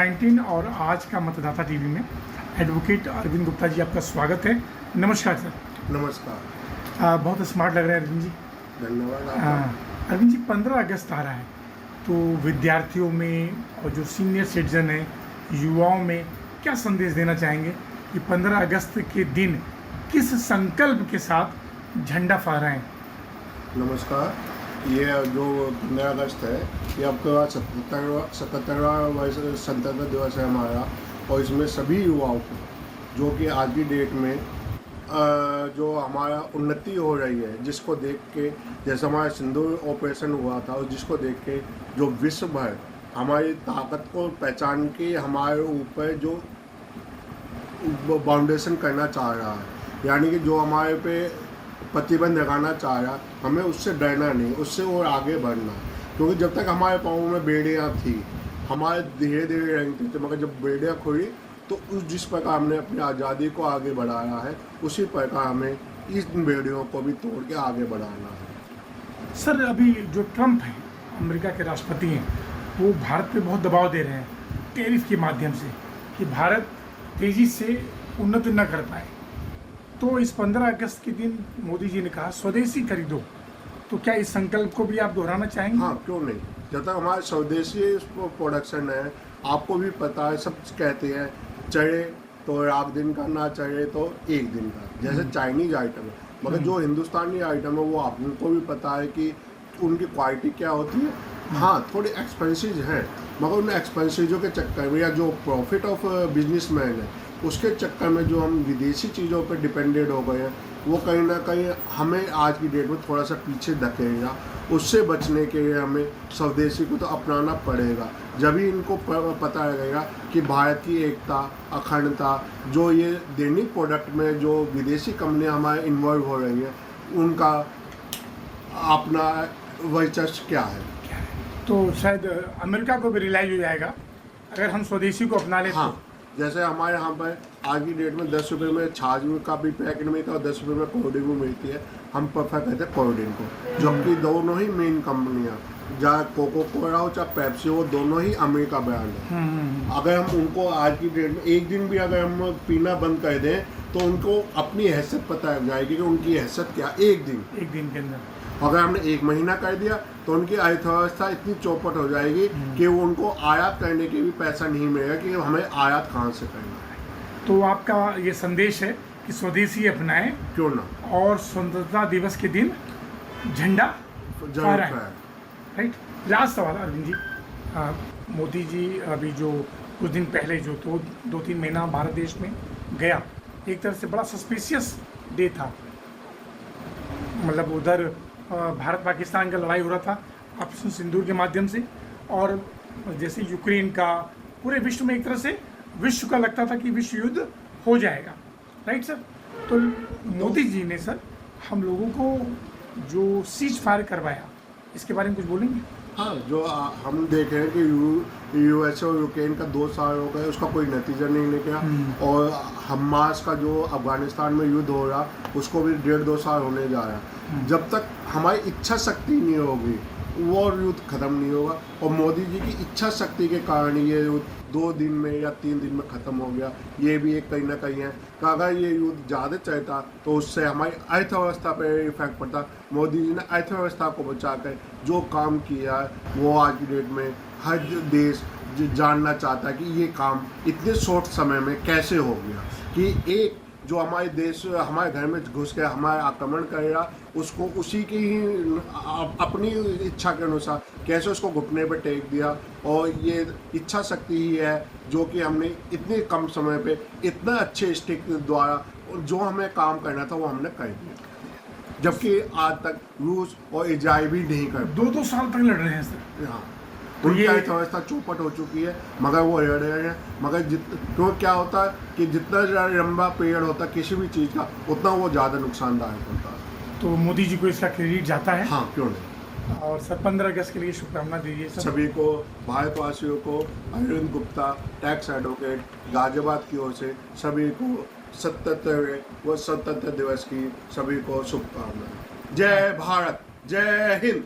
कोविड-19 और आज का मतदाता टीवी में एडवोकेट अरविंद गुप्ता जी आपका स्वागत है। नमस्कार सर। नमस्कार। बहुत स्मार्ट लग रहे हैं अरविंद जी। धन्यवाद आपका। अरविंद जी 15 अगस्त आ रहा है तो विद्यार्थियों में और जो सीनियर सिटीजन हैं, युवाओं में क्या संदेश देना चाहेंगे कि 15 अगस्त के दिन किस संकल्प के साथ झंडा फहराएं? नमस्कार। ये जो 15 अगस्त है ये आपके पास 77वां स्वतंत्रता दिवस है हमारा, और इसमें सभी युवाओं को जो कि आज की डेट में जो हमारा उन्नति हो रही है, जिसको देख के जैसे हमारा सिंदूर ऑपरेशन हुआ था और जिसको देख के जो विश्व भर हमारी ताकत को पहचान के हमारे ऊपर जो बाउंडेशन करना चाह रहा है, यानी कि जो हमारे पे प्रतिबंध लगाना चाह रहा, हमें उससे डरना नहीं, उससे और आगे बढ़ना। क्योंकि जब तक हमारे पाँव में बेड़ियाँ थी, हमारे धीरे धीरे रेंगते थे, मगर जब बेड़ियाँ खुली तो उस जिस प्रकार हमने अपनी आज़ादी को आगे बढ़ाया है, उसी प्रकार हमें इस बेड़ियों को भी तोड़ के आगे बढ़ाना है। सर, अभी जो ट्रंप हैं, अमेरिका के राष्ट्रपति हैं, वो भारत पे बहुत दबाव दे रहे हैं टैरिफ के माध्यम से कि भारत तेज़ी से उन्नति न कर पाए। तो इस 15 अगस्त के दिन मोदी जी ने कहा स्वदेशी खरीदो, तो क्या इस संकल्प को भी आप दोहराना चाहेंगे? हाँ, क्यों नहीं। जब तक हमारे स्वदेशी प्रोडक्शन है, आपको भी पता है, सब कहते हैं चढ़े तो रात दिन का, ना चढ़े तो एक दिन का, जैसे चाइनीज आइटम है। मगर जो हिंदुस्तानी आइटम है वो आपको भी पता है कि उनकी क्वालिटी क्या होती है। हाँ, थोड़ी एक्सपेंसिव है, मगर उन एक्सपेंसिवों के चक्कर में या जो प्रॉफिट ऑफ बिजनेसमैन है उसके चक्कर में जो हम विदेशी चीज़ों पर डिपेंडेड हो गए हैं, वो कहीं ना कहीं हमें आज की डेट में थोड़ा सा पीछे धकेलेगा। उससे बचने के लिए हमें स्वदेशी को तो अपनाना पड़ेगा। जब ही इनको पता लगेगा कि भारत की एकता, अखंडता, जो ये दैनिक प्रोडक्ट में जो विदेशी कंपनियां हमारे इन्वॉल्व हो रही हैं, उनका अपना वर्चस्व क्या है। तो शायद अमेरिका को भी रियलाइज हो जाएगा अगर हम स्वदेशी को अपना लें। हाँ, जैसे हमारे यहाँ पर आज की डेट में 10 रुपये में छाछ का भी पैकेट मिलता है और 10 रुपये में कोल्ड ड्रिंक भी मिलती है। हम प्रेफर करते हैं कोल्ड ड्रिंक को, जबकि दोनों ही मेन कंपनियाँ, चाहे कोको कोला हो चाहे पेप्सी हो, दोनों ही अमेरिका ब्रांड है। अगर हम उनको आज की डेट में एक दिन भी अगर हम पीना बंद कर दें तो उनको अपनी हैसियत पता लग जाएगी कि उनकी हैसियत क्या। एक दिन के अंदर अगर हमने 1 महीना कर दिया तो उनकी अर्थव्यवस्था इतनी चौपट हो जाएगी कि वो उनको आयात करने के भी पैसा नहीं मिलेगा कि हमें आयात कहाँ से करना है। तो आपका ये संदेश है कि स्वदेशी अपनाएं, क्यों ना, और स्वतंत्रता दिवस के दिन झंडा फहराएं। राइट। लास्ट सवाल अरविंद जी, मोदी जी अभी जो कुछ दिन पहले जो 2-3 महीना भारत देश में गया, एक तरह से बड़ा सस्पिशियस डे था। मतलब उधर भारत पाकिस्तान का लड़ाई हो रहा था ऑपरेशन सिंदूर के माध्यम से, और जैसे यूक्रेन का, पूरे विश्व में एक तरह से विश्व का लगता था कि विश्व युद्ध हो जाएगा। Right sir. तो मोदी जी ने सर हम लोगों को जो सीज फायर करवाया, इसके बारे में कुछ बोलेंगे? हाँ, जो हम देख रहे हैं कि यूएस और यूक्रेन का 2 साल हो गए, उसका कोई नतीजा नहीं निकला, और हमास का जो अफगानिस्तान में युद्ध हो रहा उसको भी 1.5-2 साल होने जा रहा है। जब तक हमारी इच्छा शक्ति नहीं होगी वो युद्ध खत्म नहीं होगा, और मोदी जी की इच्छा शक्ति के कारण ये युद्ध 2 दिन में या 3 दिन में ख़त्म हो गया। ये भी एक कहीं ना कहीं है कि अगर ये युद्ध ज़्यादा चलता तो उससे हमारी अर्थव्यवस्था पर इफेक्ट पड़ता। मोदी जी ने अर्थव्यवस्था को बचाकर जो काम किया है वो आज की डेट में हर देश जानना चाहता है कि ये काम इतने शॉर्ट समय में कैसे हो गया, कि एक जो हमारे देश हमारे घर में घुस के हमारे आक्रमण करेगा उसको उसी की ही अपनी इच्छा के अनुसार कैसे उसको घुटने पर टेक दिया। और ये इच्छा शक्ति ही है जो कि हमने इतने कम समय पे इतना अच्छे स्टिक द्वारा जो हमें काम करना था वो हमने कर दिया, जबकि आज तक रूस और इजराइल भी नहीं कर। 2-2 साल तक लड़ रहे हैं सर। हाँ, उनकी अर्थव्यवस्था चौपट हो चुकी है, मगर वो लड़ रहे हैं। मगर क्यों क्या होता है कि जितना लंबा पीरियड होता है किसी भी चीज़ का, उतना वो ज़्यादा नुकसानदायक होता है। तो मोदी जी को इसका क्रेडिट जाता है। हाँ, क्यों नहीं। और सर 15 अगस्त के लिए शुभकामना दीजिए सभी को, भारतवासियों को। अरविंद गुप्ता, टैक्स एडवोकेट, गाजियाबाद की ओर से सभी को 77वें स्वतंत्रता दिवस की सभी को शुभकामनाएं। जय भारत, जय हिंद।